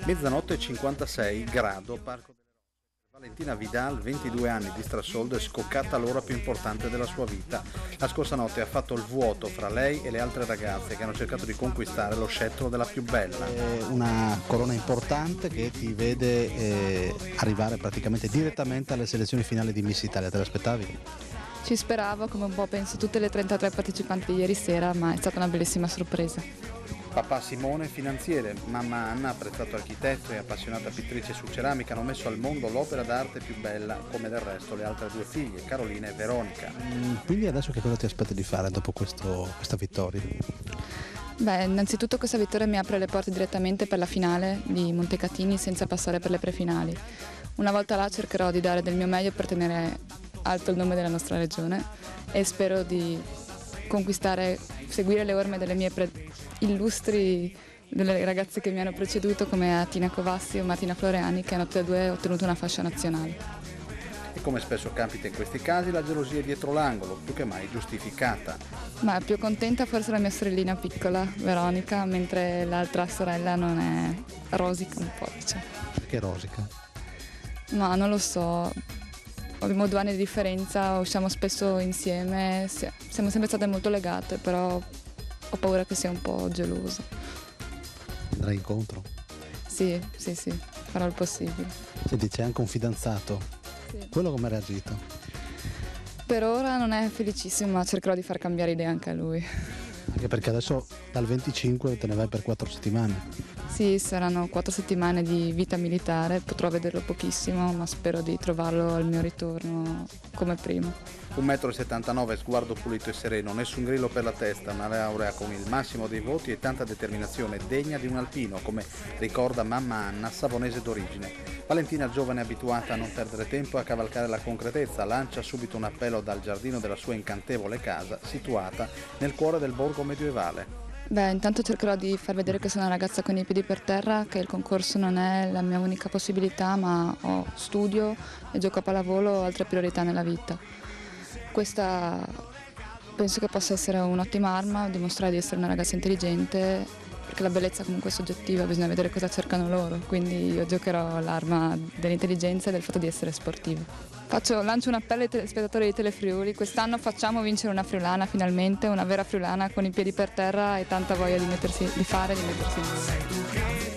Mezzanotte e 56 grado, Parco delle Rocce. Valentina Vidal, 22 anni, di Strassoldo, è scoccata l'ora più importante della sua vita. La scorsa notte ha fatto il vuoto fra lei e le altre ragazze che hanno cercato di conquistare lo scettro della più bella. È una corona importante che ti vede arrivare praticamente direttamente alle selezioni finali di Miss Italia. Te l'aspettavi? Ci speravo, come un po' penso tutte le 33 partecipanti di ieri sera, ma è stata una bellissima sorpresa. Papà Simone, finanziere, mamma Anna, apprezzato architetto e appassionata pittrice su ceramica, hanno messo al mondo l'opera d'arte più bella, come del resto le altre due figlie, Carolina e Veronica. Quindi adesso che cosa ti aspetti di fare dopo questa vittoria? Beh, innanzitutto questa vittoria mi apre le porte direttamente per la finale di Montecatini senza passare per le prefinali. Una volta là cercherò di dare del mio meglio per tenere alto il nome della nostra regione e spero di conquistare, seguire le orme delle mie illustri, delle ragazze che mi hanno preceduto come Atina Covassi o Martina Floreani, che hanno tutte e due ottenuto una fascia nazionale. E come spesso capita in questi casi, la gelosia è dietro l'angolo, più che mai giustificata. Ma più contenta forse la mia sorellina piccola, Veronica, mentre l'altra sorella non è, rosica un po', diciamo. Perché rosica? Ma non lo so, abbiamo 2 anni di differenza, usciamo spesso insieme, siamo sempre state molto legate, però ho paura che sia un po' gelosa. Andrai incontro? Sì, farò il possibile. Senti, c'è anche un fidanzato. Sì. Quello come ha reagito? Per ora non è felicissimo, ma cercherò di far cambiare idea anche a lui. Anche perché adesso dal 25 te ne vai per 4 settimane. Sì, saranno 4 settimane di vita militare, potrò vederlo pochissimo, ma spero di trovarlo al mio ritorno come prima. 1,79 m, sguardo pulito e sereno, nessun grillo per la testa, una laurea con il massimo dei voti e tanta determinazione, degna di un alpino, come ricorda mamma Anna, savonese d'origine. Valentina, giovane abituata a non perdere tempo e a cavalcare la concretezza, lancia subito un appello dal giardino della sua incantevole casa, situata nel cuore del borgo medievale. Beh, intanto cercherò di far vedere che sono una ragazza con i piedi per terra, che il concorso non è la mia unica possibilità, ma ho studio e gioco a pallavolo, ho altre priorità nella vita. Questa penso che possa essere un'ottima arma, dimostrare di essere una ragazza intelligente, perché la bellezza comunque è soggettiva, bisogna vedere cosa cercano loro, quindi io giocherò l'arma dell'intelligenza e del fatto di essere sportiva. Lancio un appello ai telespettatori di Telefriuli, quest'anno facciamo vincere una friulana finalmente, una vera friulana con i piedi per terra e tanta voglia di mettersi in gioco.